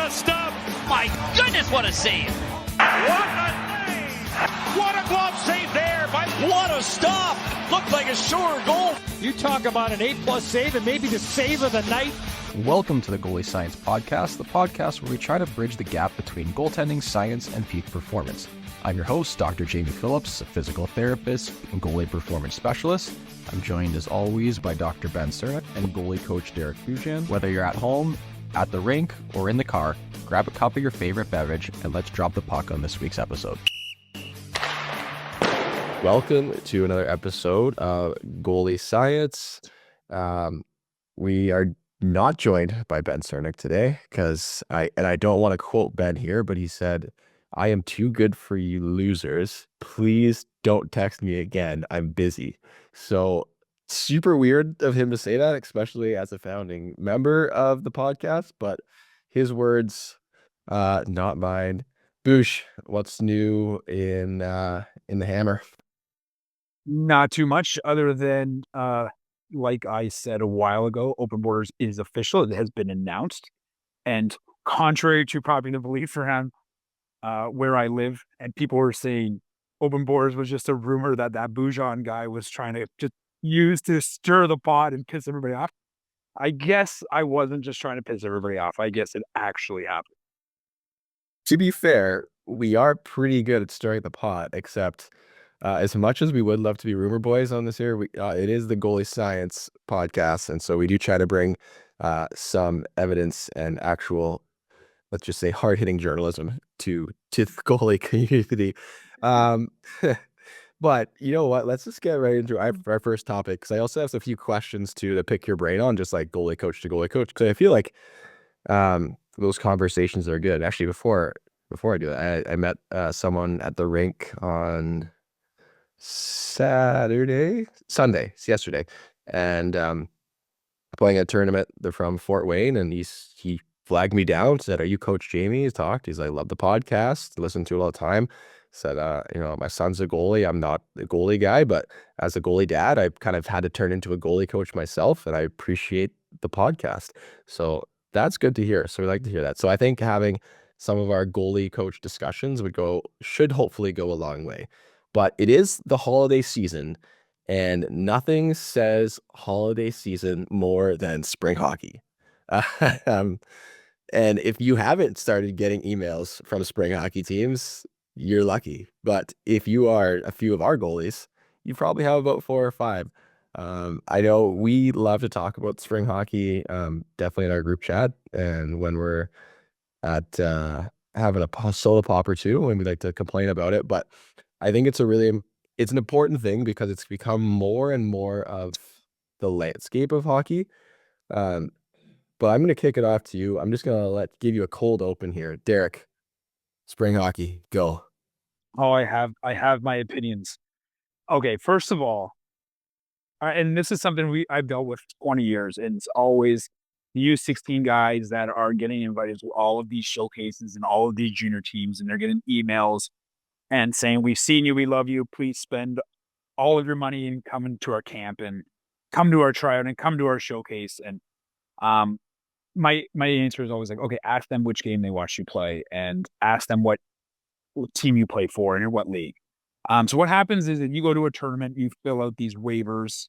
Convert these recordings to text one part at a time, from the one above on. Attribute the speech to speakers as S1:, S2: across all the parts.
S1: the stump.
S2: My goodness, what a save!
S1: What a save! What a glove save there by...
S3: What a stop! Looked like a sure goal.
S4: You talk about an A+ save and maybe the save of the night.
S5: Welcome to the Goalie Science Podcast, the podcast where we try to bridge the gap between goaltending science and peak performance. I'm your host, Dr. Jamie Phillips, a physical therapist and goalie performance specialist. I'm joined as always by Dr. Ben Cernick and goalie coach Derek Fujian. Whether you're at home, at the rink, or in the car, grab a cup of your favorite beverage and let's drop the puck on this week's episode.
S6: Welcome to another episode of Goalie Science. We are not joined by Ben Cernick today because I don't want to quote Ben here, but he said, "I am too good for you losers. Please don't text me again. I'm busy." So super weird of him to say that, especially as a founding member of the podcast, but his words, not mine. Boosh, what's new in the Hammer?
S7: Not too much other than, like I said a while ago, Open Borders is official. It has been announced. And contrary to popular belief around where I live, and people were saying Open Borders was just a rumor that Boujon guy was trying to just use to stir the pot and piss everybody off. I guess I wasn't just trying to piss everybody off. I guess it actually happened.
S6: To be fair, we are pretty good at stirring the pot, except as much as we would love to be rumor boys on this here, it is the Goalie Science podcast, and so we do try to bring some evidence and actual, let's just say, hard-hitting journalism to the goalie community. But you know what? Let's just get right into our first topic, because I also have a few questions to pick your brain on, just like goalie coach to goalie coach, because I feel like those conversations are good. Actually, before I do that, I met someone at the rink on Sunday, it's yesterday, and playing a tournament. They're from Fort Wayne, and he flagged me down, said, "Are you Coach Jamie?" He's talked. He's like, "Love the podcast, listen to it all the time." Said, "My son's a goalie. I'm not the goalie guy, but as a goalie dad, I've kind of had to turn into a goalie coach myself, and I appreciate the podcast." So that's good to hear. So we like to hear that. So I think having some of our goalie coach discussions should hopefully go a long way. But it is the holiday season, and nothing says holiday season more than spring hockey. And if you haven't started getting emails from spring hockey teams, you're lucky. But if you are a few of our goalies, you probably have about 4 or 5. I know we love to talk about spring hockey, definitely in our group chat, and when we're at having a soda pop or two, and we like to complain about it. But I think it's an important thing because it's become more and more of the landscape of hockey. But I'm going to kick it off to you. I'm just going to give you a cold open here. Derek, spring hockey, go.
S7: Oh, I have my opinions. Okay, first of all, and this is something I've dealt with 20 years, and it's always the U16 guys that are getting invited to all of these showcases and all of these junior teams, and they're getting emails and saying, "We've seen you, we love you, please spend all of your money and come to our camp and come to our tryout and come to our showcase." And my answer is always like, okay, ask them which game they watched you play and ask them what team you play for and in what league. So what happens is that you go to a tournament, you fill out these waivers,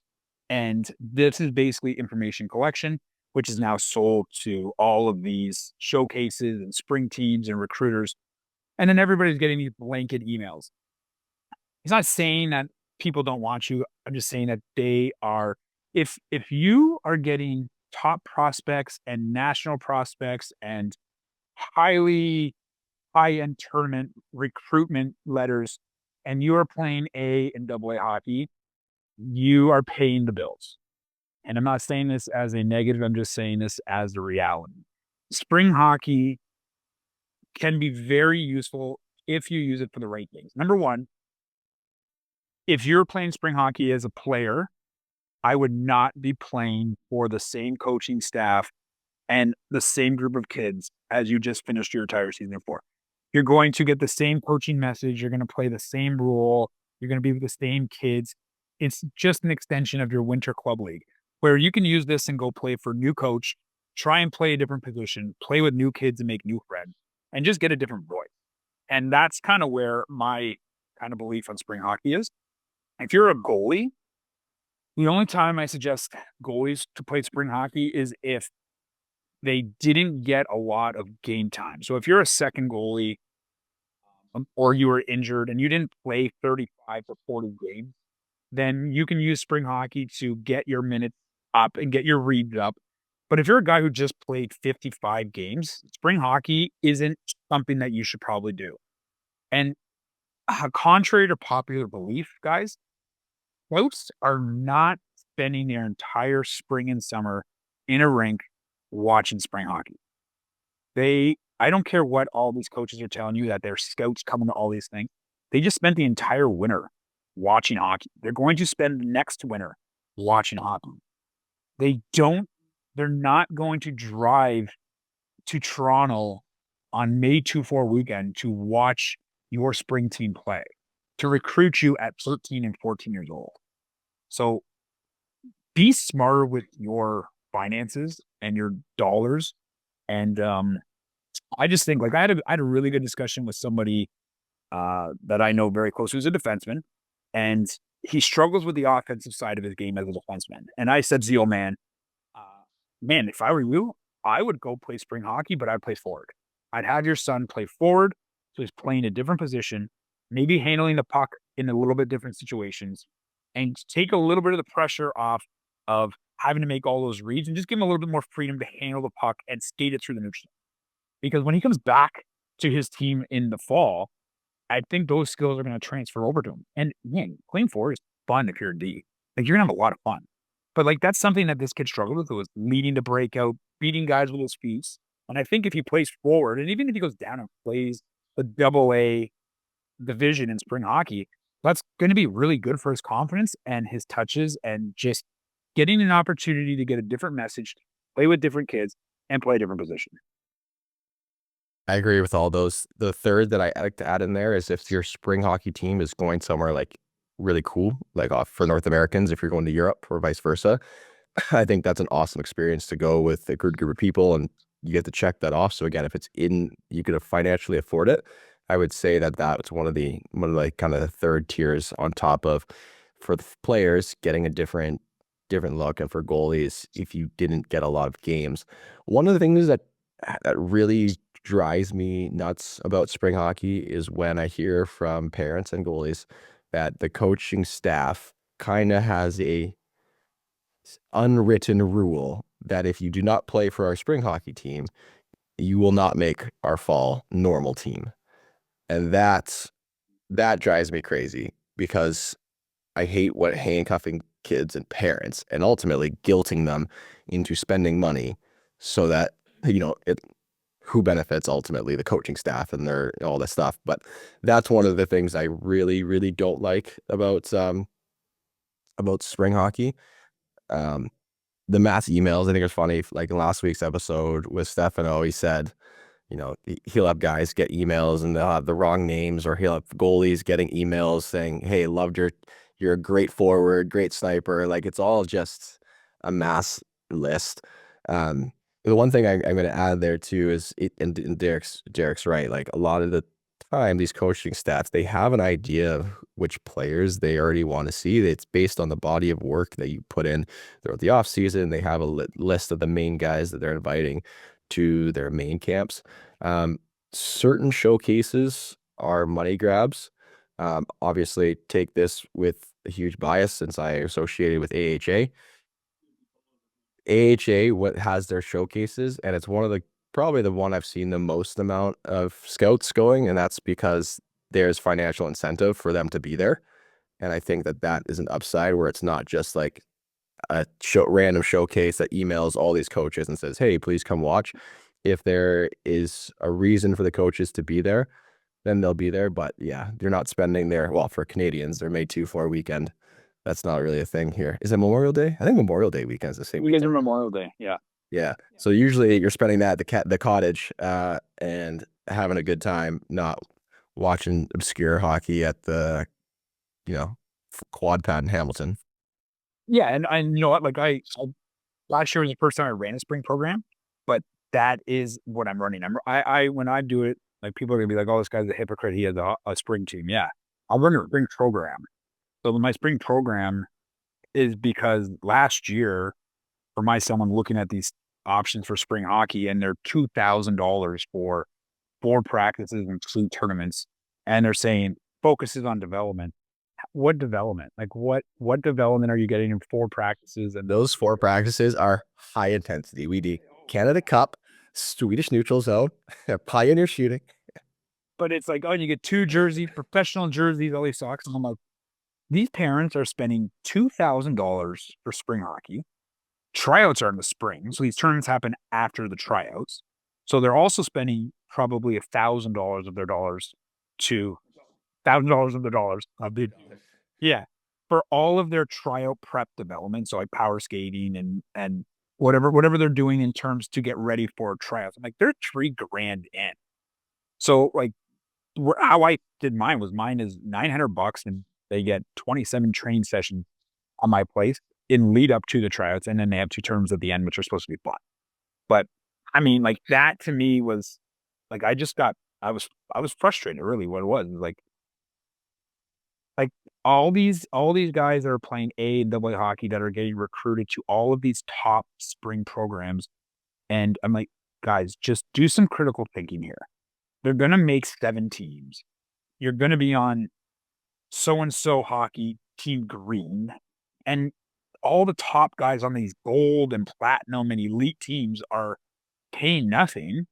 S7: and this is basically information collection, which is now sold to all of these showcases and spring teams and recruiters. And then everybody's getting these blanket emails. He's not saying that people don't want you. I'm just saying that they are, if you are getting top prospects and national prospects and high-end tournament recruitment letters, and you are playing A and AA hockey, you are paying the bills. And I'm not saying this as a negative. I'm just saying this as the reality. Spring hockey can be very useful if you use it for the right things. Number one, if you're playing spring hockey as a player, I would not be playing for the same coaching staff and the same group of kids as you just finished your entire season for. You're going to get the same coaching message. You're going to play the same role. You're going to be with the same kids. It's just an extension of your winter club league, where you can use this and go play for new coach try and play a different position, play with new kids and make new friends, and just get a different voice. And that's kind of where my kind of belief on spring hockey is. If you're a goalie, the only time I suggest goalies to play spring hockey is if they didn't get a lot of game time. So if you're a second goalie or you were injured and you didn't play 35 to 40 games, then you can use spring hockey to get your minutes up and get your reads up. But if you're a guy who just played 55 games, spring hockey isn't something that you should probably do. And contrary to popular belief, guys, folks are not spending their entire spring and summer in a rink watching spring hockey. I don't care what all these coaches are telling you that their scouts coming to all these things. They just spent the entire winter watching hockey. They're going to spend the next winter watching hockey. They're not going to drive to Toronto on May 2-4 weekend to watch your spring team play, to recruit you at 13 and 14 years old. So be smarter with your finances and your dollars. And I just think, like, I had a really good discussion with somebody that I know very close, who's a defenseman, and he struggles with the offensive side of his game as a defenseman. And I said, Zeal, man, if I were you, I would go play spring hockey, but I'd play forward. I'd have your son play forward, so he's playing a different position, maybe handling the puck in a little bit different situations, and take a little bit of the pressure off of having to make all those reads and just give him a little bit more freedom to handle the puck and skate it through the neutral. Because when he comes back to his team in the fall, I think those skills are going to transfer over to him. And man, playing forward is fun if you're a D. Like, you're going to have a lot of fun. But like, that's something that this kid struggled with, was leading to breakout, beating guys with his feet. And I think if he plays forward, and even if he goes down and plays the AA division in spring hockey, that's going to be really good for his confidence and his touches and just getting an opportunity to get a different message, play with different kids, and play a different position.
S6: I agree with all those. The third that I like to add in there is if your spring hockey team is going somewhere like really cool, like for North Americans, if you're going to Europe or vice versa, I think that's an awesome experience to go with a good group of people and you get to check that off. So again, if it's you could financially afford it, I would say that that's one of the kind of the third tiers on top of, for the players, getting a different look, and for goalies, if you didn't get a lot of games. One of the things that really drives me nuts about spring hockey is when I hear from parents and goalies that the coaching staff kind of has a unwritten rule that if you do not play for our spring hockey team, you will not make our fall normal team. And that drives me crazy, because I hate handcuffing kids and parents and ultimately guilting them into spending money so that, who benefits ultimately? The coaching staff and all this stuff. But that's one of the things I really, really don't like about spring hockey. The mass emails, I think it's funny, like in last week's episode with Stefano, he said, he'll have guys get emails and they'll have the wrong names, or he'll have goalies getting emails saying, hey, loved you're a great forward, great sniper. Like, it's all just a mass list. The one thing I'm going to add there too is and Derek's right. Like, a lot of the time, these coaching staffs, they have an idea of which players they already want to see. It's based on the body of work that you put in throughout the off season. They have a list of the main guys that they're inviting to their main camps. Certain showcases are money grabs. Obviously, take this with a huge bias since I associated with AHA. What has their showcases, and it's probably the one I've seen the most amount of scouts going, and that's because there's financial incentive for them to be there. And I think that is an upside, where it's not just like a random showcase that emails all these coaches and says, hey, please come watch. If there is a reason for the coaches to be there, then they'll be there. But yeah, you're not spending for Canadians, their May 2-4 weekend. That's not really a thing here. Is it Memorial Day? I think Memorial Day weekend is the same
S7: weekend. Memorial Day, yeah.
S6: Yeah. So usually you're spending that at the cottage and having a good time, not watching obscure hockey at the, quad pad in Hamilton.
S7: Yeah, and you know what? Like, last year was the first time I ran a spring program, but that is what I'm running. I when I do it, like people are gonna be like, "Oh, this guy's a hypocrite. He has a spring team." Yeah, I'll run a spring program. So my spring program is because last year, for myself, I'm looking at these options for spring hockey, and they're $2,000 for 4 practices and 2 tournaments, and they're saying focuses on development. What development? Like what development are you getting in 4 practices? And
S6: Those 4 practices are high intensity. We do Canada Cup, Swedish neutral zone, pioneer shooting.
S7: but it's like, oh, you get 2 jerseys, professional jerseys, all these socks. And I'm like, these parents are spending $2,000 for spring hockey. Tryouts are in the spring, so these tournaments happen after the tryouts. So they're also spending probably $1,000 of their dollars to $1,000 of their dollars of the yeah, for all of their tryout prep development. So like power skating and whatever they're doing in terms to get ready for tryouts. I'm like, they're $3,000 in. So like how I did mine is $900 and they get 27 training sessions on my place in lead up to the tryouts, and then they have 2 terms at the end, which are supposed to be fun. But I mean, like that to me was like I was frustrated. Really, what it was like all these guys that are playing A and AA hockey that are getting recruited to all of these top spring programs, and I'm like, guys, just do some critical thinking here. They're gonna make 7 teams. You're gonna be on so and so hockey team green, and all the top guys on these gold and platinum and elite teams are paying nothing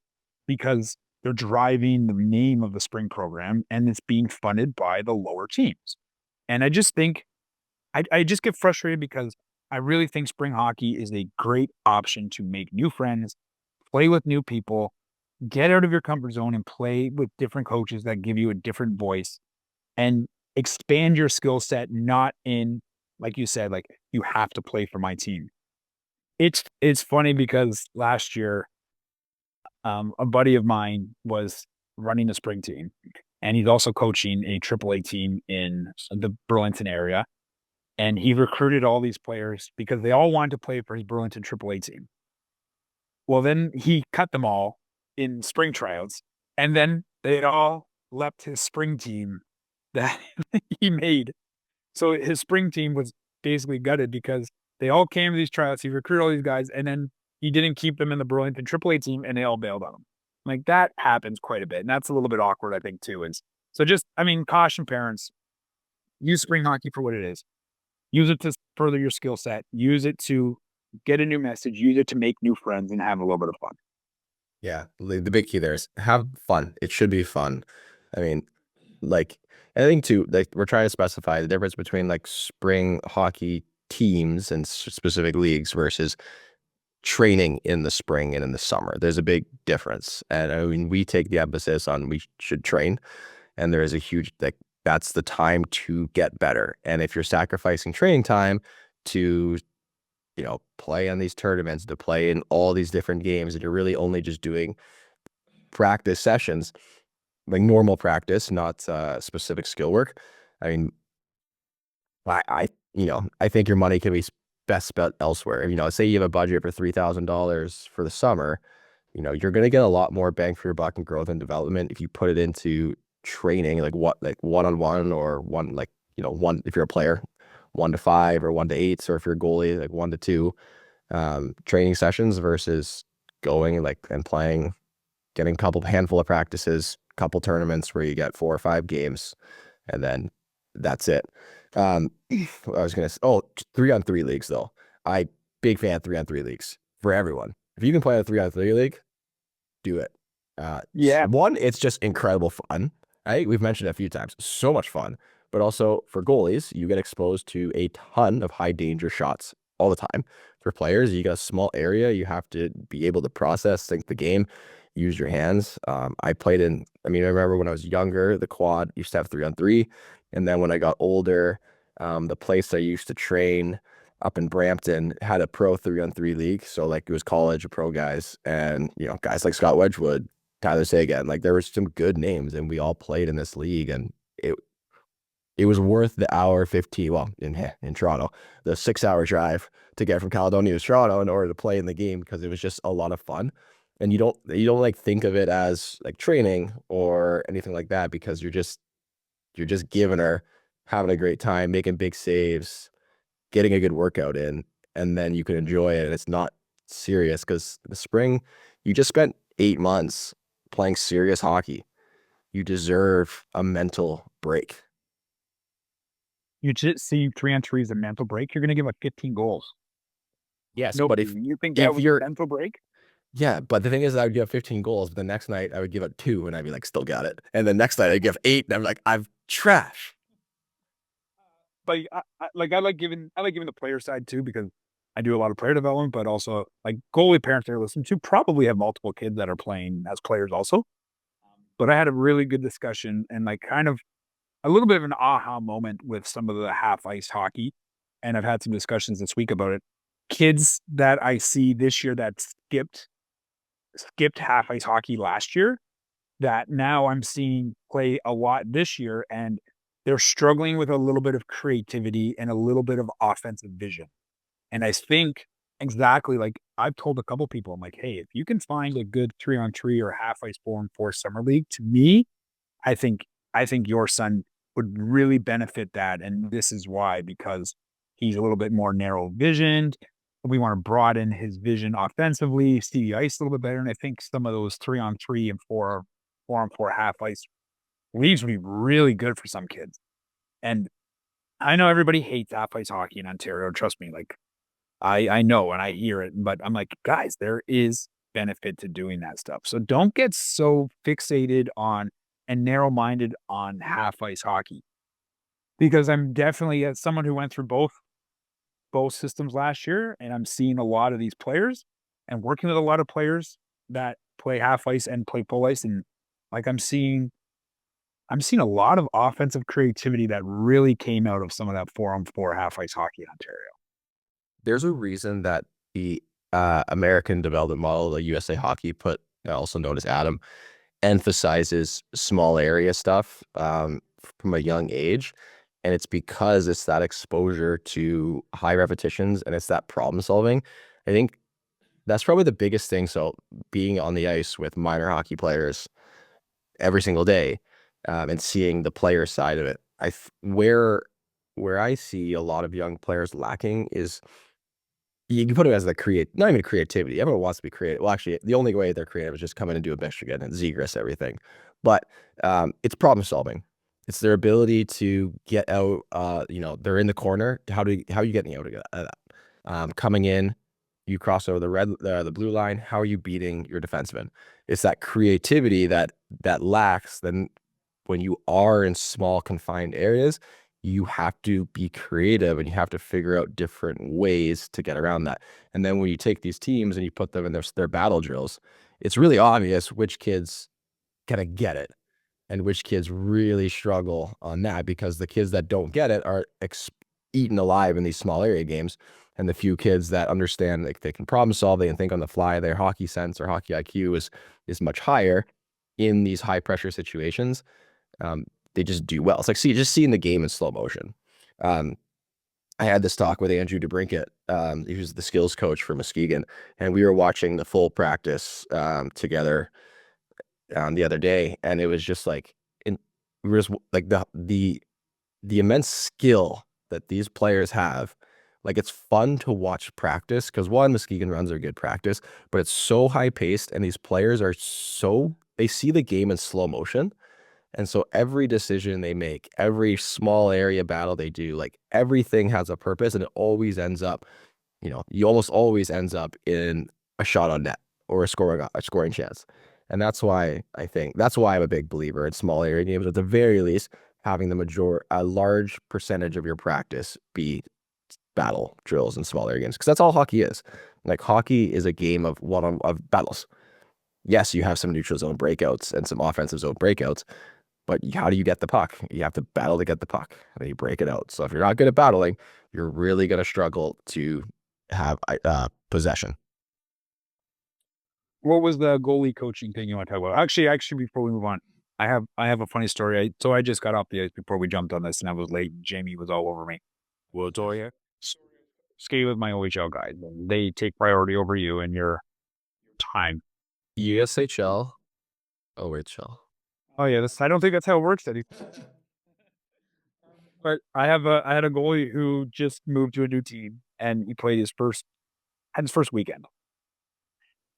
S7: because they're driving the name of the spring program and it's being funded by the lower teams. And I just think I just get frustrated because I really think spring hockey is a great option to make new friends, play with new people, get out of your comfort zone and play with different coaches that give you a different voice and expand your skill set, not in, like you said, like you have to play for my team. It's funny because last year, a buddy of mine was running a spring team, and he's also coaching a AAA team in the Burlington area. And he recruited all these players because they all wanted to play for his Burlington AAA team. Well, then he cut them all in spring tryouts, and then they all left his spring team that he made. So his spring team was basically gutted because they all came to these tryouts. He recruited all these guys, and then he didn't keep them in the Burlington AAA team, and they all bailed on him. Like that happens quite a bit, and that's a little bit awkward, I think, too. Is so just, I mean, caution parents: use spring hockey for what it is. Use it to further your skill set. Use it to get a new message. Use it to make new friends and have a little bit of fun.
S6: Yeah, the big key there is have fun. It should be fun. I mean, like, I think too, like we're trying to specify the difference between like spring hockey teams and specific leagues versus training in the spring and in the summer. There's a big difference. And I mean, we take the emphasis on we should train, and there is a huge, like, that's the time to get better. And if you're sacrificing training time to, play on these tournaments, to play in all these different games, and you're really only just doing practice sessions, like normal practice, not specific skill work. I mean, I think your money can be best spent elsewhere. Say you have a budget for $3,000 for the summer, you're going to get a lot more bang for your buck in growth and development if you put it into training, like one-on-one or one, if you're a player, 1 to 5 or 1 to 8, or if you're a goalie, like 1 to 2 training sessions versus going and playing, getting a handful of practices, couple tournaments where you get 4 or 5 games, and then that's it. I was gonna say, 3-on-3 leagues though. Big fan of 3-on-3 leagues for everyone. If you can play a 3-on-3 league, do it.
S7: Yeah.
S6: One, it's just incredible fun. Right? We've mentioned it a few times. So much fun. But also for goalies, you get exposed to a ton of high danger shots all the time. For players, you got a small area. You have to be able to process, think the game, use your hands. I remember when I was younger, the quad used to have 3-on-3. And then when I got older, the place I used to train up in Brampton had a pro 3-on-3 league. So like it was college pro guys, and guys like Scott Wedgwood, Tyler Sagan, like there were some good names, and we all played in this league, and it was worth the hour 15, well, in Toronto, the 6 hour drive to get from Caledonia to Toronto in order to play in the game, because it was just a lot of fun. And you don't like think of it as like training or anything like that, because you're just giving her, having a great time, making big saves, getting a good workout in, and then you can enjoy it. And it's not serious, because in the spring, you just spent 8 months playing serious hockey. You deserve a mental break.
S7: You just see 3-on-3 as a mental break. You're going to give up 15 goals.
S6: Yes,
S7: No,
S6: but if
S7: you think that was a
S6: you're
S7: mental break?
S6: yeah, but the thing is, I would give 15 goals, but the next night I would give up 2, and I'd be like, still got it. And the next night I'd give 8, and I'm like, I've trash.
S7: But I like giving the player side too, because I do a lot of player development, but also like goalie parents that are listening to probably have multiple kids that are playing as players also. But I had a really good discussion and like kind of a little bit of an aha moment with some of the half ice hockey. And I've had some discussions this week about it. Kids that I see this year that skipped half ice hockey last year, that now I'm seeing play a lot this year, and they're struggling with a little bit of creativity and a little bit of offensive vision. And I think exactly like I've told a couple people, I'm like, hey, if you can find a good 3-on-3 or half ice 4-on-4 summer league, to me, I think your son would really benefit that. And this is why, because he's a little bit more narrow visioned. We want to broaden his vision offensively, see the ice a little bit better. And I think some of those 3-on-3 and 4-on-4 half ice leagues would be really good for some kids. And I know everybody hates half ice hockey in Ontario. Trust me, like I know and I hear it, but I'm like, guys, there is benefit to doing that stuff. So don't get so fixated on and narrow-minded on half ice hockey, because I'm definitely as someone who went through both systems last year, and I'm seeing a lot of these players and working with a lot of players that play half ice and play full ice, and like I'm seeing a lot of offensive creativity that really came out of some of that 4-on-4 half ice hockey in Ontario.
S6: There's a reason that the American development model, the USA Hockey, also known as Adam, emphasizes small area stuff from a young age. And it's because it's that exposure to high repetitions and it's that problem solving. I think that's probably the biggest thing. So being on the ice with minor hockey players every single day, and seeing the player side of it, where I see a lot of young players lacking is, you can put it as not even creativity. Everyone wants to be creative. Well, actually, the only way they're creative is just come in and do a Michigan and Zegras everything. But it's problem solving. It's their ability to get out. They're in the corner. How are you getting out of that? Coming in, you cross over the blue line. How are you beating your defenseman? It's that creativity that lacks. Then when you are in small confined areas, you have to be creative and you have to figure out different ways to get around that. And then when you take these teams and you put them in their battle drills, it's really obvious which kids kind of get it and which kids really struggle on that, because the kids that don't get it are eaten alive in these small area games. And the few kids that understand, like, they can problem solve, they can think on the fly, their hockey sense or hockey IQ is much higher in these high pressure situations. They just do well. It's like seeing the game in slow motion. I had this talk with Andrew DeBrinket. He was the skills coach for Muskegon, and we were watching the full practice together the other day, and it was just like, we were just like the immense skill that these players have. Like, it's fun to watch practice because, one, Muskegon runs are good practice, but it's so high paced, and these players they see the game in slow motion. And so every decision they make, every small area battle they do, like, everything has a purpose, and it always ends up, you almost always ends up in a shot on net or a scoring chance. And that's why I'm a big believer in small area games. At the very least, having a large percentage of your practice be battle drills and small area games, because that's all hockey is. Like, hockey is a game of of battles. Yes, you have some neutral zone breakouts and some offensive zone breakouts, but how do you get the puck? You have to battle to get the puck, and then you break it out. So if you're not good at battling, you're really going to struggle to have possession.
S7: What was the goalie coaching thing you want to talk about? Actually, before we move on, I have a funny story. So I just got off the ice before we jumped on this, and I was late. Jamie was all over me. Well, Toya, skate with my OHL guys. They take priority over you and your time.
S6: USHL, OHL.
S7: Oh yeah, I don't think that's how it works, Eddie. But I had a goalie who just moved to a new team, and he played his first weekend,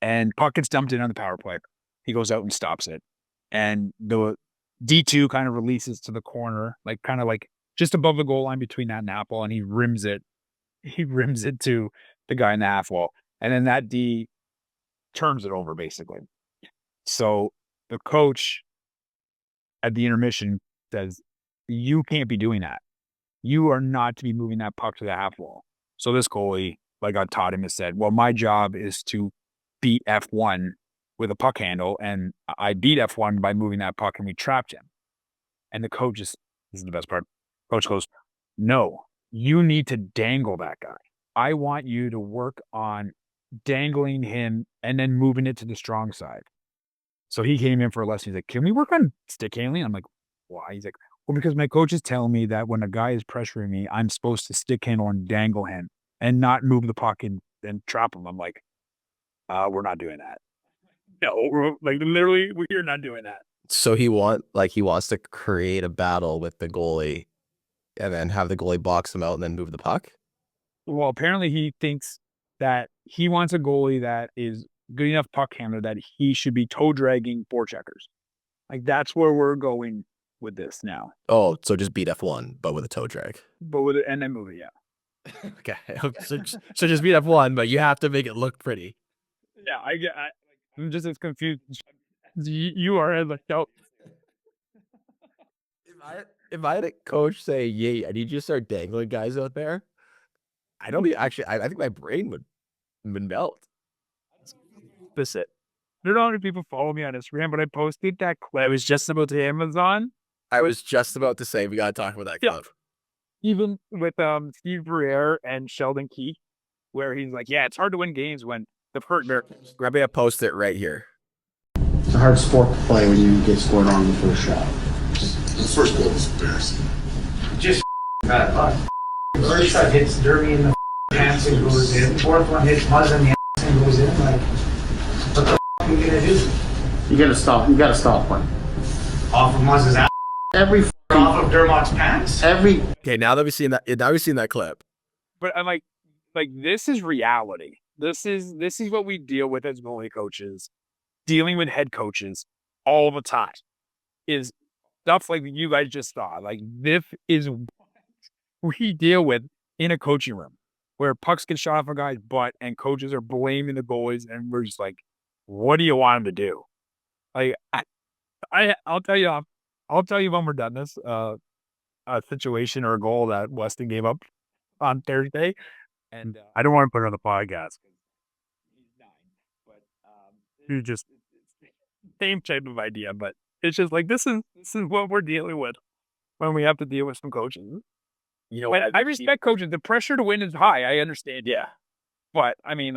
S7: and puck gets dumped in on the power play. He goes out and stops it, and the D2 kind of releases to the corner, kind of like just above the goal line between that and apple, and he rims it. He rims it to the guy in the half wall, and then that D turns it over basically. So the coach at the intermission says, "You can't be doing that. You are not to be moving that puck to the half wall." So this goalie, like I taught him, has said, "Well, my job is to beat F1 with a puck handle, and I beat F1 by moving that puck, and we trapped him." And the coach this is the best part. Coach goes, "No, you need to dangle that guy. I want you to work on dangling him and then moving it to the strong side." So he came in for a lesson. He's like, "Can we work on stick handling?" I'm like, "Why?" He's like, "Well, because my coach is telling me that when a guy is pressuring me, I'm supposed to stick handle and dangle him and not move the puck and trap him." I'm like, we're not doing that. No, literally, we're not doing that.
S6: So he wants to create a battle with the goalie and then have the goalie box him out and then move the puck?
S7: Well, apparently he thinks that he wants a goalie that is good enough puck handler that he should be toe dragging forecheckers. That's where we're going with this now.
S6: Oh, so just beat F1, but with a toe drag.
S7: But with it, and then move it, yeah.
S6: Okay. So just beat F1, but you have to make it look pretty.
S7: Yeah, I'm just as confused. You are like, no.
S6: If I had a coach say, "Yay, I need you to start dangling guys out there," I don't actually. I think my brain would melt.
S7: That's it. I don't know how many people follow me on Instagram, but I posted that clip. I was just about to Amazon.
S6: I was just about to say we gotta talk about that clip.
S7: Even with Steve Briere and Sheldon Keefe, where he's like, "Yeah, it's hard to win games when the hurt."
S6: Grab me a post-it right here.
S8: It's a hard sport to play when you get scored on the first shot.
S9: The first goal was embarrassing.
S10: Just bad luck. The first shot hits Derby in the pants and goes in. Fourth one hits Muzz in the ass and goes in. What the are you gonna do?
S8: You gotta stop. You gotta stop one.
S10: Off of Muzz's ass?
S8: Every
S10: Off of Dermot's pants?
S6: Okay, now that we've seen that clip.
S7: But I'm like this is reality. This is what we deal with as goalie coaches, dealing with head coaches all the time. Is stuff like you guys just saw. This is what we deal with in a coaching room, where pucks get shot off a guy's butt and coaches are blaming the goalies, and we're just like, what do you want them to do? I'll tell you when we're done this, a situation or a goal that Weston gave up on Thursday. And I don't want to put it on the podcast. He's 9, but you just same type of idea, but it's just this is what we're dealing with when we have to deal with some coaches. You know, I respect coaches. The pressure to win is high. I understand. Yeah, but I mean,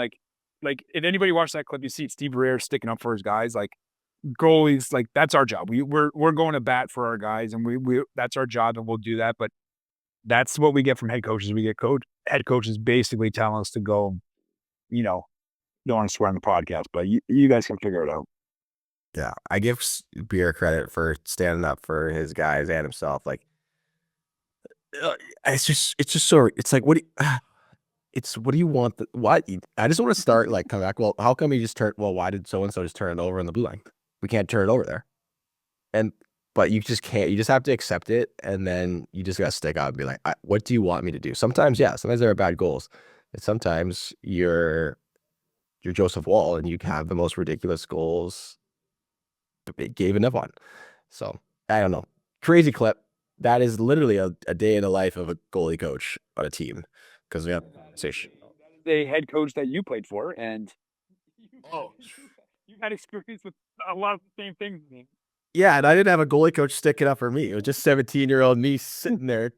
S7: if anybody watched that clip, you see Steve Briere sticking up for his guys. Goalies, that's our job. We're going to bat for our guys, and we that's our job, and we'll do that. But that's what we get from head coaches. We get head coaches basically telling us to go. Don't want to swear on the podcast, but you guys can figure it out.
S6: Yeah, I give Beer credit for standing up for his guys and himself. It's just so. It's like, what do you want? What I just want to start come back. Well, how come he just turned? Well, why did so and so just turn it over in the blue line? We can't turn it over there, but you just can't. You just have to accept it, and then you just gotta stick out and be like, "What do you want me to do?" Sometimes, yeah, sometimes there are bad goals, and sometimes you're Joseph Wall, and you have the most ridiculous goals. Gave enough on. So I don't know. Crazy clip. That is literally a day in the life of a goalie coach on a team, because we have
S7: the head coach that you played for, and you had experience with a lot of the same things.
S6: Yeah, and I didn't have a goalie coach sticking up for me. It was just 17-year-old me sitting there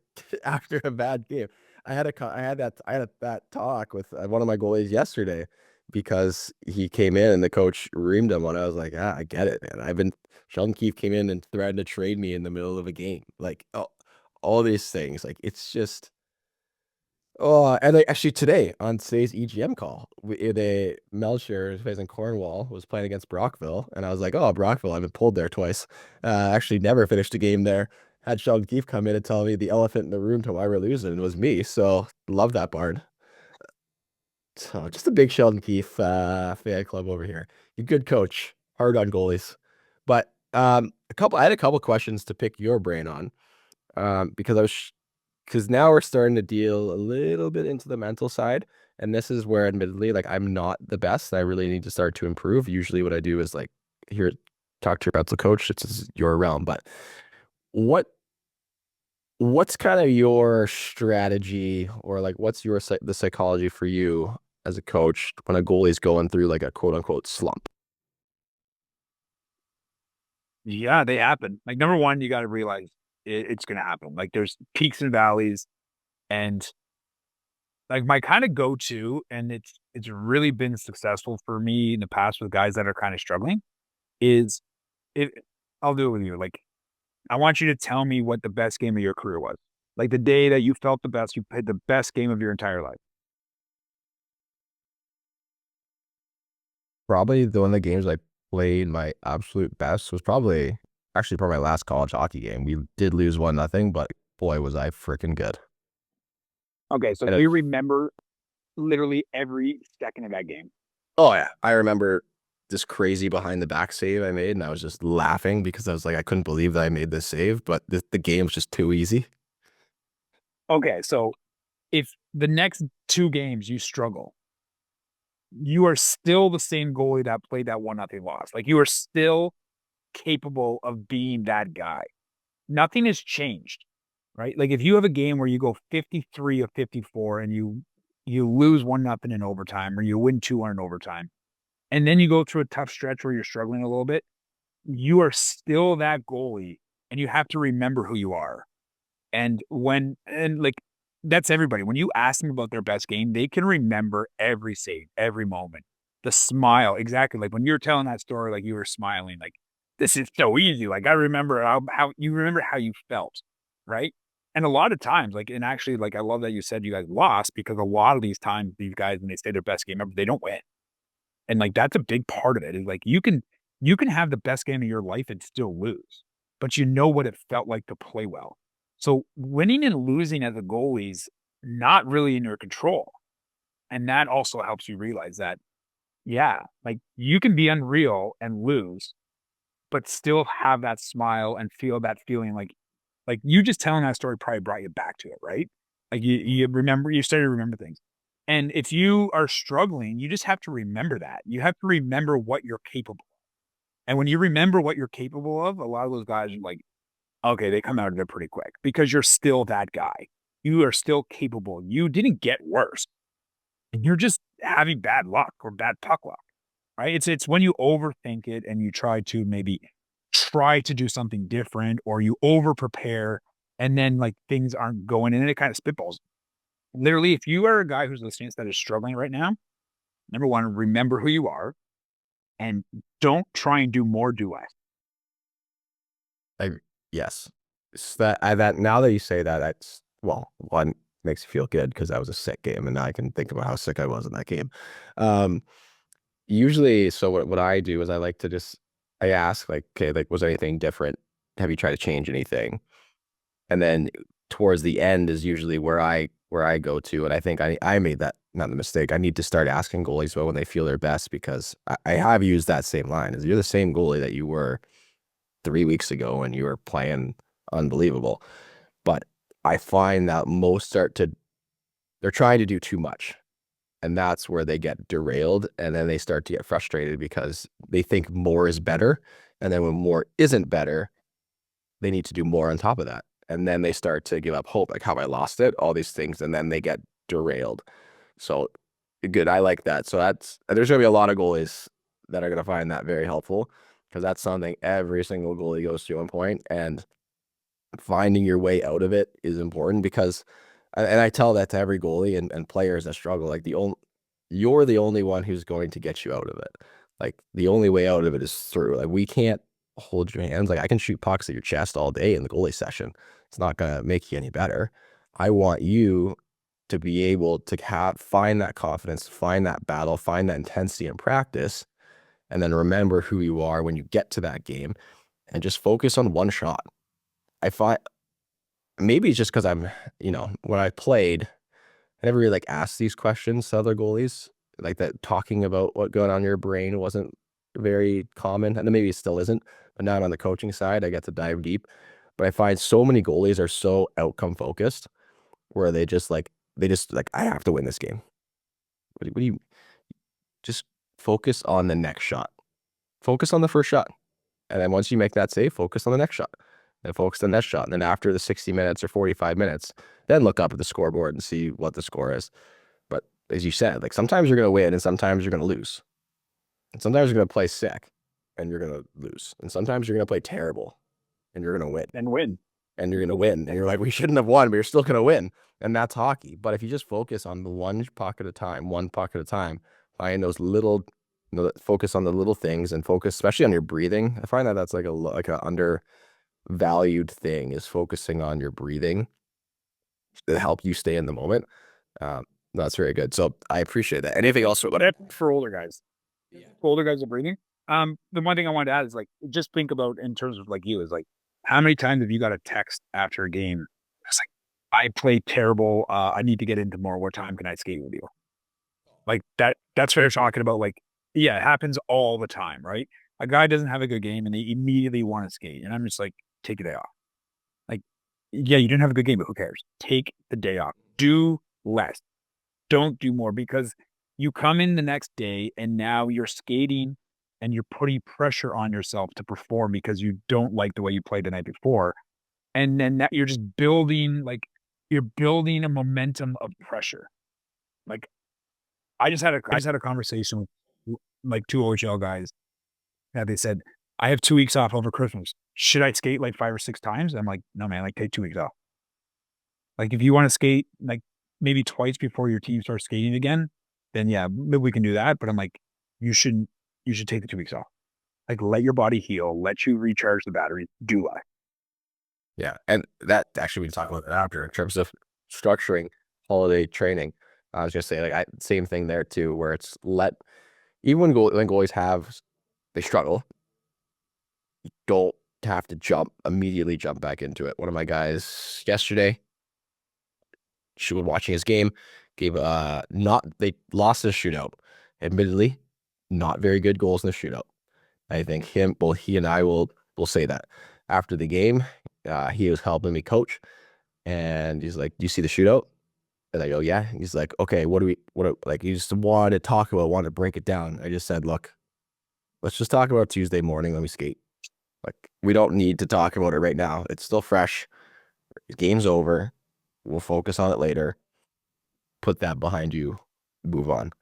S6: after a bad game. I had that talk with one of my goalies yesterday. because he came in and the coach reamed him, and I was like, I get it, man. Sheldon Keefe came in and threatened to trade me in the middle of a game. Like, all these things. Like, it's just, oh, and like, actually today on today's EGM call, Melcher facing Cornwall was playing against Brockville, and I was like, oh, Brockville, I've been pulled there twice. Actually never finished a game there. Had Sheldon Keefe come in and tell me the elephant in the room to why we're losing was me. So love that barn. So just a big Sheldon Keefe fan club over here. You good coach, hard on goalies. But I had a couple questions to pick your brain on, because now we're starting to deal a little bit into the mental side, and this is where, admittedly, like, I'm not the best. I really need to start to improve. Usually, what I do is like, here, talk to your mental coach. It's your realm, but what's kind of your strategy, or like, what's the psychology for you as a coach when a goalie's going through like a quote unquote slump?
S7: Yeah, they happen. Like, number one, you got to realize it's going to happen. Like, there's peaks and valleys, and like my kind of go-to, and it's really been successful for me in the past with guys that are kind of struggling, is it. I'll do it with you. Like, I want you to tell me what the best game of your career was. Like the day that you felt the best, you played the best game of your entire life.
S6: Probably one of the games I played my absolute best was probably my last college hockey game. We did lose 1-0, but boy, was I freaking good.
S7: Okay, so do you remember literally every second of that game?
S6: Oh yeah, I remember this crazy behind the back save I made, and I was just laughing because I was like, I couldn't believe that I made this save, but the game was just too easy.
S7: Okay, so if the next two games you struggle, you are still the same goalie that played that 1-0 loss. Like, you are still capable of being that guy. Nothing has changed, right? Like, if you have a game where you go 53 of 54 and you lose 1-0 in overtime, or you win 2-1 in overtime, and then you go through a tough stretch where you're struggling a little bit, you are still that goalie, and you have to remember who you are. And like, that's everybody. When you ask them about their best game, they can remember every save, every moment, the smile. Exactly. Like when you're telling that story, like you were smiling, like, this is so easy. Like, I remember how you remember how you felt, right? And a lot of times, like, and actually, like, I love that you said you guys lost, because a lot of these times, these guys, when they say their best game ever, they don't win. And like, that's a big part of it. Is like, you can have the best game of your life and still lose, but you know what it felt like to play well. So winning and losing as a goalie's not really in your control. And that also helps you realize that, yeah, like, you can be unreal and lose, but still have that smile and feel that feeling. Like you just telling that story probably brought you back to it, right? Like, you started to remember things. And if you are struggling, you just have to remember that. You have to remember what you're capable of. And when you remember what you're capable of, a lot of those guys are like, okay, they come out of it pretty quick, because you're still that guy. You are still capable. You didn't get worse. And you're just having bad luck or bad puck luck, right? It's when you overthink it and you try to do something different, or you over prepare, and then like things aren't going, and it kind of spitballs. Literally, if you are a guy who's listening that is struggling right now, number one, remember who you are, and don't try and do more, do less.
S6: Yes. That now that you say that, that's, well, one, makes me feel good because that was a sick game, and now I can think about how sick I was in that game. Usually, so what I do is I ask, like, okay, like, was there anything different? Have you tried to change anything? And then towards the end is usually where I go to, and I think I made that, not the mistake. I need to start asking goalies about when they feel their best, because I have used that same line. Is, you're the same goalie that you were 3 weeks ago when you were playing unbelievable. But I find that they're trying to do too much. And that's where they get derailed. And then they start to get frustrated because they think more is better. And then when more isn't better, they need to do more on top of that. And then they start to give up hope, like, how I lost it, all these things. And then they get derailed. So good. I like that. So there's going to be a lot of goalies that are going to find that very helpful, because that's something every single goalie goes through at one point, and finding your way out of it is important. Because, and I tell that to every goalie and players that struggle, like, you're the only one who's going to get you out of it. Like, the only way out of it is through. Like, we can't hold your hands. Like, I can shoot pucks at your chest all day in the goalie session. It's not going to make you any better. I want you to be able to find that confidence, find that battle, find that intensity in practice, and then remember who you are when you get to that game and just focus on one shot. I find maybe it's just because when I played, I never really like asked these questions to other goalies. Like, that talking about what going on in your brain wasn't very common, and then maybe it still isn't. But now on the coaching side, I get to dive deep. But I find so many goalies are so outcome focused, where they just like I have to win this game. What do you just focus on the next shot? Focus on the first shot, and then once you make that save, focus on the next shot, and focus on the next shot. And then after the 60 minutes or 45 minutes, then look up at the scoreboard and see what the score is. But as you said, like, sometimes you're going to win and sometimes you're going to lose. And sometimes you're going to play sick and you're going to lose. And sometimes you're going to play terrible and you're going to win. And you're going to win. And you're like, we shouldn't have won, but you're still going to win. And that's hockey. But if you just focus on the one puck at a time, find those little, focus on the little things and focus, especially on your breathing. I find that that's like a undervalued thing, is focusing on your breathing to help you stay in the moment. That's very good. So I appreciate that. Anything else
S7: for older guys? For older guys are breathing. The one thing I wanted to add is, like, just think about in terms of like you is like, how many times have you got a text after a game? It's like, I played terrible. I need to get into more. What time can I skate with you? Like that. That's what you're talking about. Like, yeah, it happens all the time, right? A guy doesn't have a good game and they immediately want to skate, and I'm just like, take a day off. Like, yeah, you didn't have a good game, but who cares? Take the day off. Do less. Don't do more, because you come in the next day and now you're skating and you're putting pressure on yourself to perform because you don't like the way you played the night before. And then that you're just building, like, you're building a momentum of pressure. Like, I just had a conversation with like 2 OHL guys that they said, I have 2 weeks off over Christmas. Should I skate like 5 or 6 times? I'm like, no, man, like, take 2 weeks off. Like, if you want to skate like maybe twice before your team starts skating again, then yeah, maybe we can do that. But I'm like, you should take the 2 weeks off. Like, let your body heal, let you recharge the battery, do life.
S6: Yeah. And that actually, we can talk about that after in terms of structuring holiday training. I was just saying, like, same thing there too, where it's even when goalies they struggle, you don't have to immediately jump back into it. One of my guys yesterday, she was watching his game, they lost the shootout. Admittedly, not very good goals in the shootout. I think he and I will say that after the game, he was helping me coach, and he's like, "Do you see the shootout?" And I go, "Yeah." He's like, "Okay, like, you just wanted to talk about, wanted to break it down." I just said, "Look, let's just talk about Tuesday morning when we skate. Like, we don't need to talk about it right now. It's still fresh. The game's over. We'll focus on it later. Put that behind you. Move on."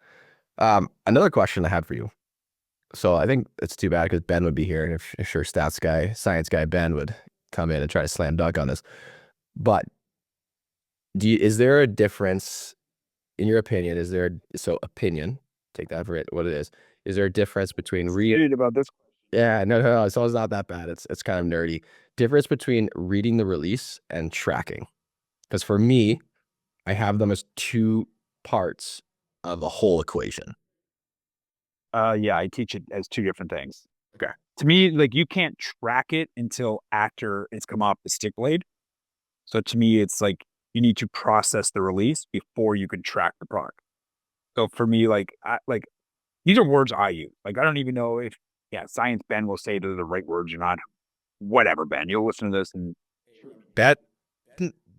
S6: Another question I had for you. So I think it's too bad because Ben would be here, and if sure stats guy, science guy Ben would come in and try to slam dunk on this. But is there a difference, in your opinion? Opinion, take that for what it is. Is there a difference between
S7: about this?
S6: Yeah, no. So it's not that bad. It's kind of nerdy. Difference between reading the release and tracking. Because for me, I have them as 2 parts of a whole equation.
S7: Yeah, I teach it as 2 different things.
S6: Okay.
S7: To me, like, you can't track it until after it's come off the stick blade. So to me, it's like you need to process the release before you can track the product. So for me, like, these are words I use. Like, I don't even know if, Science Ben will say they're the right words or not. Whatever, Ben, you'll listen to this and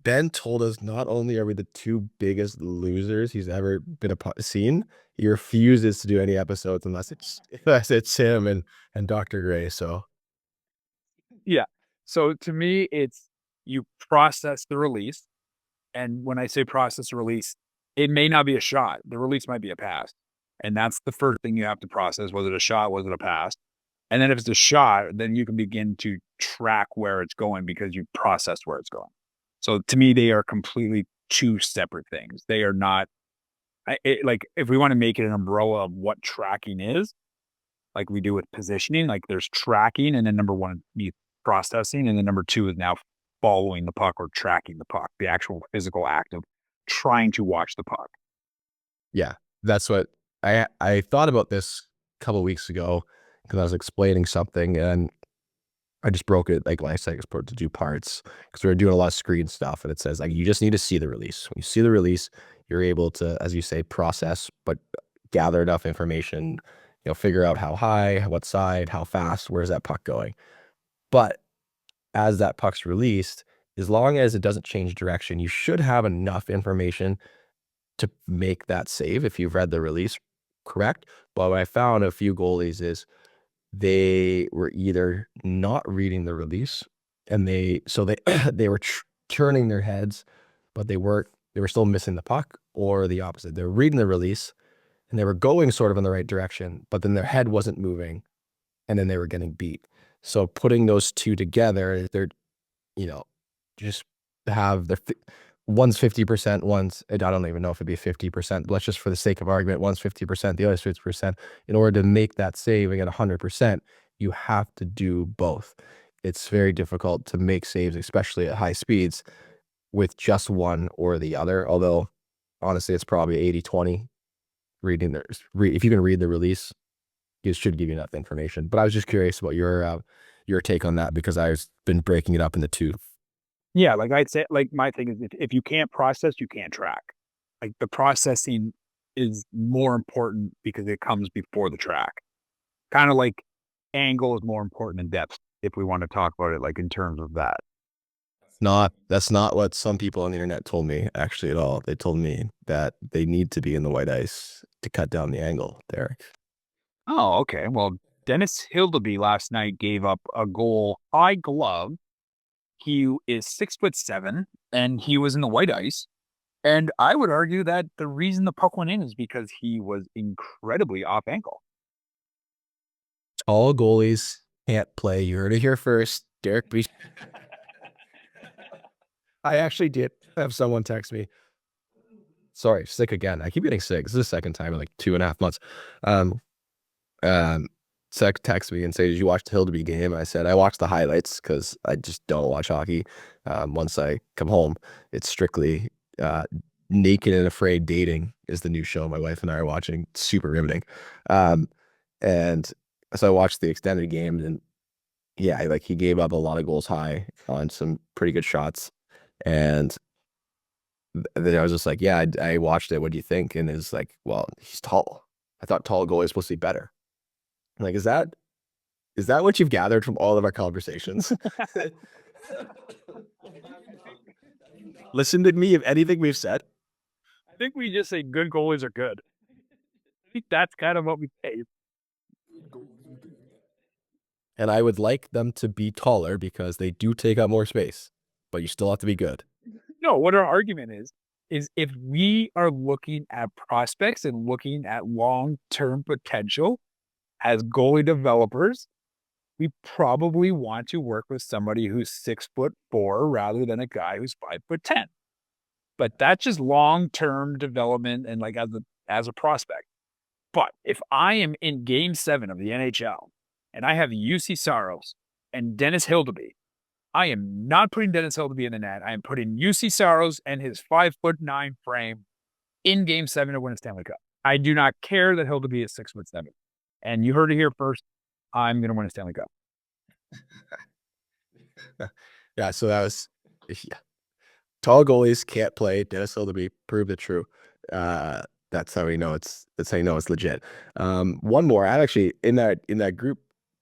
S6: Ben told us not only are we the 2 biggest losers he's ever been seen, he refuses to do any episodes unless it's him and Dr. Gray. So
S7: yeah. So to me, it's you process the release. And when I say process the release, it may not be a shot. The release might be a pass. And that's the first thing you have to process. Was it a shot? Was it a pass? And then if it's a shot, then you can begin to track where it's going because you processed where it's going. So to me, they are completely 2 separate things. They are not like if we want to make it an umbrella of what tracking is, like we do with positioning, like there's tracking, and then number one be processing, and then number two is now following the puck or tracking the puck, the actual physical act of trying to watch the puck.
S6: Yeah, that's what I thought about this a couple weeks ago because I was explaining something and I just broke it like when I said it's broke to two parts because we were doing a lot of screen stuff and it says like you just need to see the release. When you see the release, you're able to, as you say, process, but gather enough information, figure out how high, what side, how fast, where's that puck going. But as that puck's released, as long as it doesn't change direction, you should have enough information to make that save if you've read the release correct. But what I found a few goalies is they were either not reading the release and they they were turning their heads, but they were still missing the puck, or the opposite. They were reading the release and they were going sort of in the right direction, but then their head wasn't moving and then they were getting beat. So putting those two together, they're, just have their one's 50%, one's, I don't even know if it'd be 50%, but let's just for the sake of argument, one's 50%, the other's 50%. In order to make that save and get 100%, you have to do both. It's very difficult to make saves, especially at high speeds, with just one or the other. Although, honestly, it's probably 80-20. If you can read the release, it should give you enough information. But I was just curious about your take on that because I've been breaking it up into two.
S7: Yeah, like I'd say, like my thing is if you can't process, you can't track. Like the processing is more important because it comes before the track. Kind of like angle is more important than depth, if we want to talk about it like in terms of that.
S6: That's not what some people on the internet told me actually at all. They told me that they need to be in the white ice to cut down the angle there.
S7: Oh, okay. Well, Dennis Hildeby last night gave up a goal high glove. He is 6'7", and he was in the white ice. And I would argue that the reason the puck went in is because he was incredibly off ankle.
S6: All goalies can't play. You heard it here first. Derek B. I actually did have someone text me. Sorry, sick again. I keep getting sick. This is the second time in like 2.5 months. Text me and say, did you watch the Hildeby game? I said, I watched the highlights because I just don't watch hockey. Once I come home, it's strictly Naked and Afraid Dating is the new show my wife and I are watching. It's super riveting. And so I watched the extended games and yeah, like he gave up a lot of goals high on some pretty good shots. And then I was just like, yeah, I watched it. What do you think? And it's like, well, he's tall. I thought tall goalies supposed to be better. I'm like, is that what you've gathered from all of our conversations? Listen to me of anything we've said.
S7: I think we just say good goalies are good. I think that's kind of what we say.
S6: And I would like them to be taller because they do take up more space, but you still have to be good.
S7: No, what our argument is if we are looking at prospects and looking at long-term potential as goalie developers, we probably want to work with somebody who's 6'4" rather than a guy who's 5'10". But that's just long-term development and like as a prospect. But if I am in Game 7 of the NHL and I have UC Saros and Dennis Hildeby, I am not putting Dennis Hildeby in the net. I am putting UC Saros and his 5'9" frame in Game 7 to win a Stanley Cup. I do not care that Hildeby is 6'7". And you heard it here first. I'm going to win a Stanley Cup.
S6: Yeah, so that was tall goalies can't play. Dennis Hildeby proved it true. That's how we know it's legit. One more. I actually in that group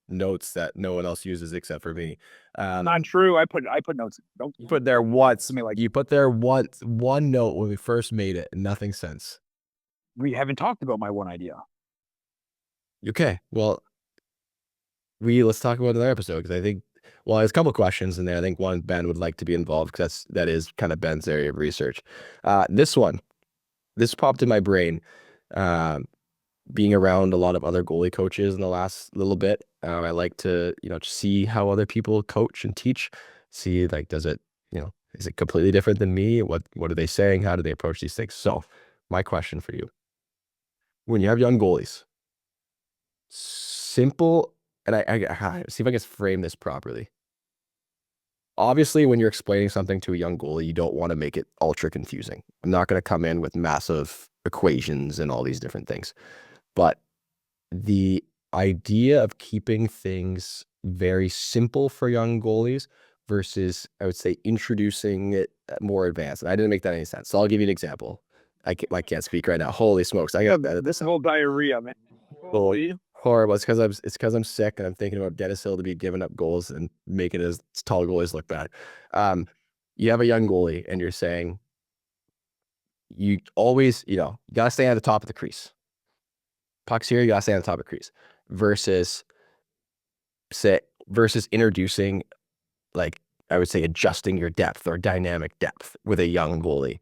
S6: notes that no one else uses except for me.
S7: Not true. I put notes. Don't
S6: put there once. I mean, like you put there one note when we first made it, and nothing since.
S7: We haven't talked about my one idea.
S6: Okay, well, let's talk about another episode because I think there's a couple questions in there. I think one Ben would like to be involved because that is kind of Ben's area of research. This popped in my brain. Being around a lot of other goalie coaches in the last little bit, I like to see how other people coach and teach. See like is it completely different than me? What are they saying? How do they approach these things? So my question for you when you have young goalies, simple, and I see if I can frame this properly. Obviously, when you're explaining something to a young goalie, you don't want to make it ultra confusing. I'm not going to come in with massive equations and all these different things. But the idea of keeping things very simple for young goalies versus, I would say, introducing it more advanced. And I didn't make that any sense. So I'll give you an example. I can't speak right now. Holy smokes. I got this
S7: whole diarrhea, man.
S6: horrible. It's because I'm sick and I'm thinking about Dennis Hill to be giving up goals and making his tall goalies look bad. You have a young goalie and you're saying you always, you gotta stay at the top of the crease. Pucks here, you gotta stay on the top of the crease. Versus introducing, like, I would say, adjusting your depth or dynamic depth with a young goalie.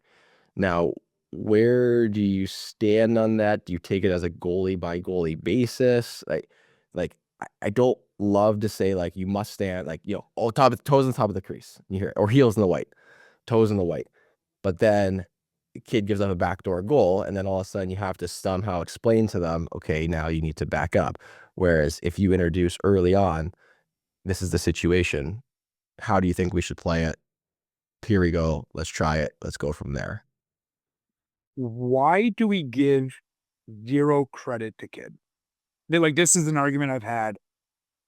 S6: Now, where do you stand on that? Do you take it as a goalie by goalie basis? I don't love to say like you must stand like, all toes on top of the crease. You hear it, or heels in the white, toes in the white. But then the kid gives up a backdoor goal, and then all of a sudden you have to somehow explain to them, okay, now you need to back up. Whereas if you introduce early on, this is the situation. How do you think we should play it? Here we go. Let's try it. Let's go from there.
S7: Why do we give zero credit to kids? This is an argument I've had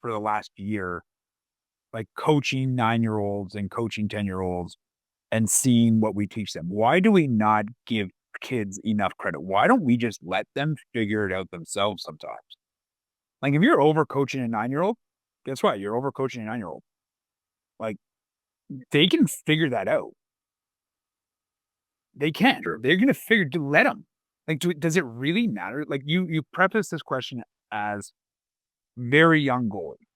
S7: for the last year, like coaching 9-year-olds and coaching 10-year-olds and seeing what we teach them. Why do we not give kids enough credit? Why don't we just let them figure it out themselves sometimes? Like, if you're overcoaching a 9-year-old, guess what? You're overcoaching a 9-year-old. Like, they can figure that out. They can. They're going to figure, let them. Like, does it really matter? Like, you preface this question as very young goalie.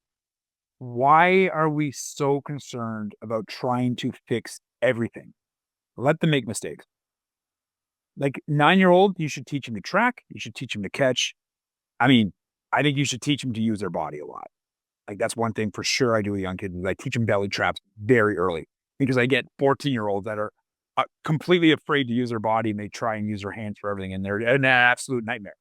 S7: Why are we so concerned about trying to fix everything? Let them make mistakes. Like, 9-year-old, you should teach him to track. You should teach him to catch. I mean, I think you should teach them to use their body a lot. Like, that's one thing for sure I do with young kids. I teach them belly traps very early because I get 14-year-olds that are completely afraid to use their body and they try and use their hands for everything, and they're an absolute nightmare.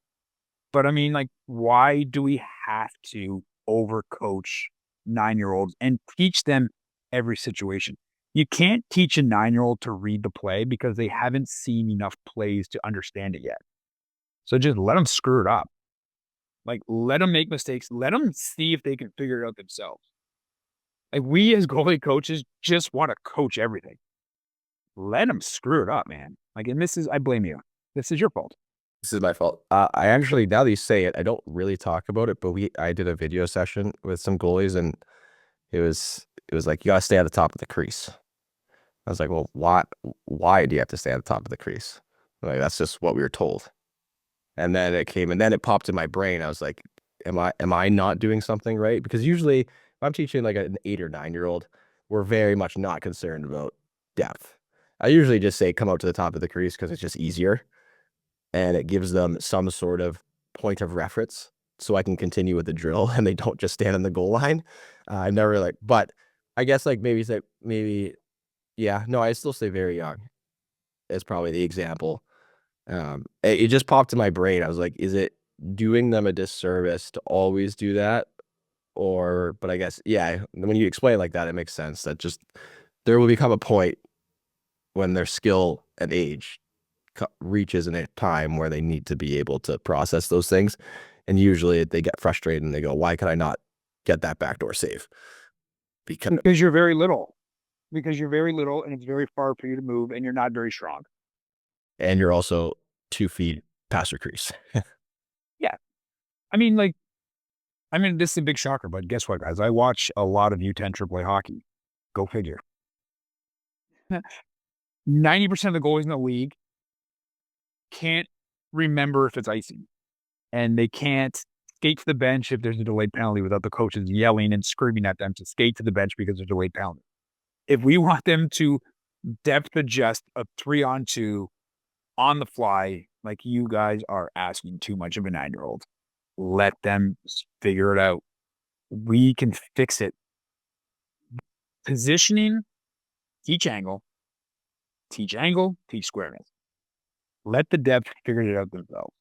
S7: But I mean, like, why do we have to overcoach 9-year-olds and teach them every situation? You can't teach a 9-year-old to read the play because they haven't seen enough plays to understand it yet. So just let them screw it up. Like, let them make mistakes. Let them see if they can figure it out themselves. Like, we as goalie coaches just want to coach everything. Let them screw it up, man. Like, and I blame you. This is your fault.
S6: This is my fault. I actually, now that you say it, I don't really talk about it, but I did a video session with some goalies, and it was like, you gotta stay at the top of the crease. I was like, well, why do you have to stay at the top of the crease? Like, that's just what we were told. And then it popped in my brain. I was like, am I not doing something right? Because usually if I'm teaching like an 8 or 9-year-old, we're very much not concerned about depth. I usually just say, come out to the top of the crease because it's just easier. And it gives them some sort of point of reference so I can continue with the drill and they don't just stand on the goal line. I never but I guess yeah, no, I still say very young. It's probably the example. It just popped in my brain. I was like, is it doing them a disservice to always do that? But I guess, yeah, when you explain it like that, it makes sense that just there will become a point when their skill and age reaches in a time where they need to be able to process those things. And usually they get frustrated and they go, why could I not get that backdoor save?
S7: Because you're very little. Because you're very little and it's very far for you to move and you're not very strong.
S6: And you're also 2 feet past your crease.
S7: Yeah. I mean, this is a big shocker, but guess what, guys? I watch a lot of U10 AAA hockey. Go figure. 90% of the goalies in the league can't remember if it's icing. And they can't skate to the bench if there's a delayed penalty without the coaches yelling and screaming at them to skate to the bench because there's a delayed penalty. If we want them to depth adjust a 3-on-2 on the fly, like, you guys are asking too much of a 9-year-old. Let them figure it out. We can fix it. Positioning, teach angle, teach squareness. Let the depth figure it out themselves.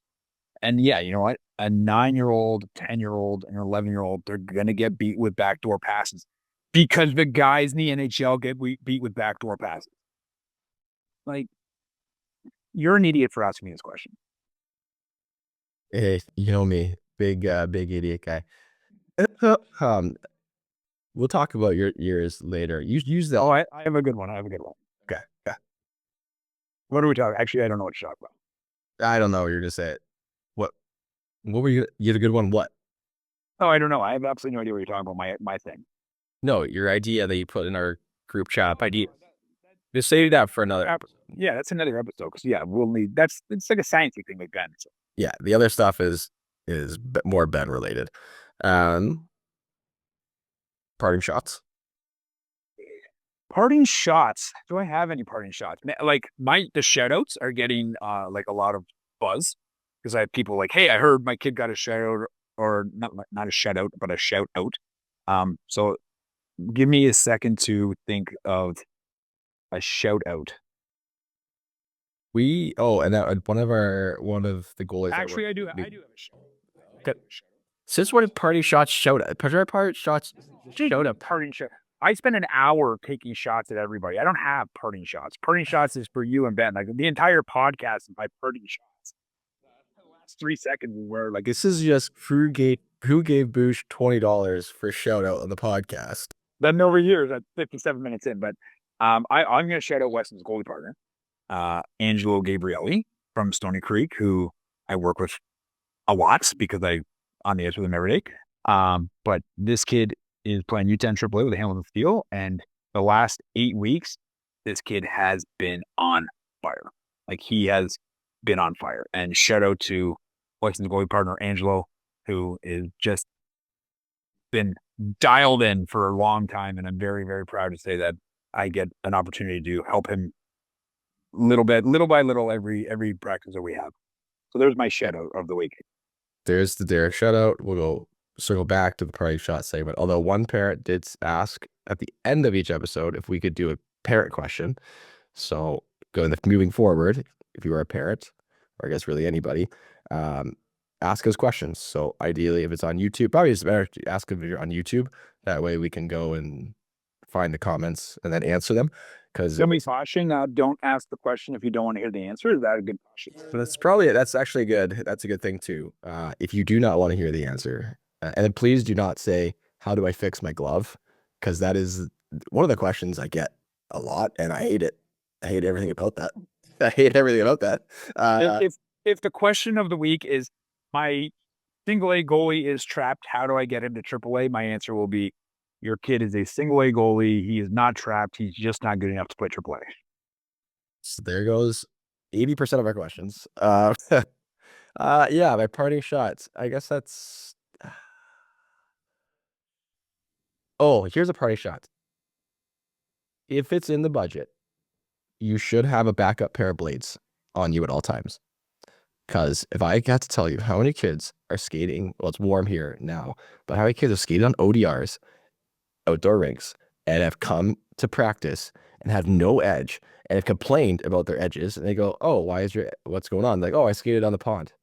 S7: And yeah, you know what? A 9-year-old, 10-year-old, and 11-year-old, they're gonna get beat with backdoor passes because the guys in the NHL get beat with backdoor passes. Like, you're an idiot for asking me this question.
S6: Hey, you know me, big idiot guy. We'll talk about your years later. Use that.
S7: Oh, I have a good one.
S6: Okay. Yeah.
S7: What are we talking? Actually, I don't know what to talk about.
S6: I don't know. You're gonna say it. What were you? You had a good one. What?
S7: Oh, I don't know. I have absolutely no idea what you're talking about. My thing.
S6: No, your idea that you put in our group chat idea. Just save that for another episode.
S7: Yeah, that's another episode. Because yeah, we'll need. It's like a sciencey thing like that. So.
S6: Yeah, the other stuff is more Ben related. Parting shots.
S7: Parting shots. Do I have any parting shots? Like the shout outs are getting like a lot of buzz because I have people like, hey, I heard my kid got a shout out, or not a shout out, but a shout out. So give me a second to think of a shout out.
S6: And that one of the goalies.
S7: Actually, I do have a shout out.
S6: Okay. Since when did party shots shout out? Party shots shout out.
S7: Parting shot. I spend an hour taking shots at everybody. I don't have parting shots. Parting shots is for you and Ben. Like the entire podcast is my parting shots. The last 3 seconds were like,
S6: this is just who gave Boosh $20 for a shout out on the podcast.
S7: Then over years at 57 minutes in, but I'm going to shout out Weston's goalie partner, Angelo Gabrielli from Stony Creek, who I work with a lot because I on the ice with him every day. But this kid is playing U10 AAA with the Hamilton Steel, and the last 8 weeks, this kid has been on fire. Like he has been on fire. And shout out to Weston's goalie partner Angelo, who is just been dialed in for a long time, and I'm very, very proud to say that I get an opportunity to help him little by little, every practice that we have. So there's my shout out of the week.
S6: There's the Derek shout out. We'll go circle back to the party shot segment. Although one parent did ask at the end of each episode if we could do a parent question. So moving forward, if you are a parent, or I guess really anybody, ask us questions. So ideally, if it's on YouTube, probably it's better to ask if you're on YouTube. That way we can go and find the comments and then answer them. Because
S7: somebody's caution, don't ask the question if you don't want to hear the answer. Is that a good caution?
S6: That's actually good. That's a good thing too. If you do not want to hear the answer, and then please do not say, how do I fix my glove? Because that is one of the questions I get a lot, and I hate it. I hate everything about that.
S7: If the question of the week is, my single A goalie is trapped, how do I get him to AAA? My answer will be, your kid is a single A goalie. He is not trapped. He's just not good enough to play AAA.
S6: So there goes 80% of our questions. Yeah, my parting shots. I guess that's. Oh, here's a party shot. If it's in the budget, you should have a backup pair of blades on you at all times. Because if I got to tell you how many kids are skating, well, it's warm here now, but how many kids have skated on ODRs, outdoor rinks, and have come to practice and have no edge and have complained about their edges, and they go, oh, what's going on? Like, oh, I skated on the pond.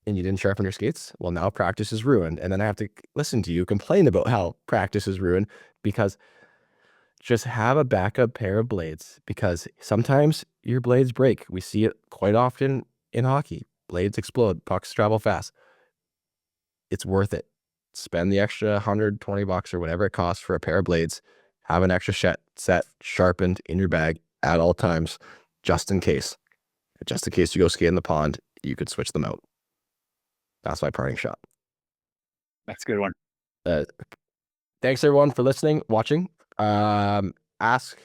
S6: And you didn't sharpen your skates? Well, now practice is ruined. And then I have to listen to you complain about how practice is ruined, because just have a backup pair of blades, because sometimes your blades break. We see it quite often in hockey. Blades explode, pucks travel fast. It's worth it. Spend the extra $120 or whatever it costs for a pair of blades. Have an extra set sharpened in your bag at all times, just in case. Just in case you go skate in the pond, you could switch them out. That's my parting shot.
S7: That's a good one.
S6: Thanks everyone for listening, watching. Ask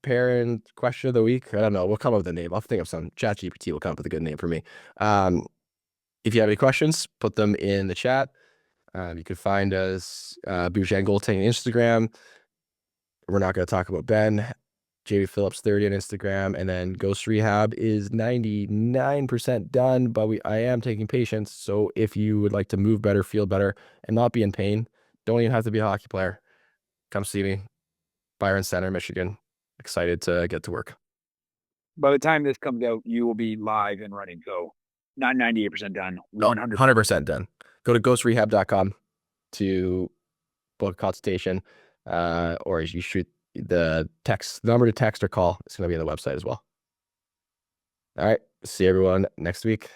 S6: parent question of the week. I don't know. We'll come up with a name. I'll think of some. ChatGPT will come up with a good name for me. If you have any questions, put them in the chat. You can find us, Boujan Goaltending Instagram. We're not going to talk about Ben. JV Phillips 30 on Instagram, and then Ghost Rehab is 99% done, but I am taking patients. So if you would like to move better, feel better, and not be in pain, don't even have to be a hockey player. Come see me, Byron Center, Michigan. Excited to get to work.
S7: By the time this comes out, you will be live and running. So Not 98% done.
S6: No,
S7: 100%.
S6: 100% done. Go to ghostrehab.com to book a consultation, or you shoot the number to text or call. It's going to be on the website as well. All right. See everyone next week.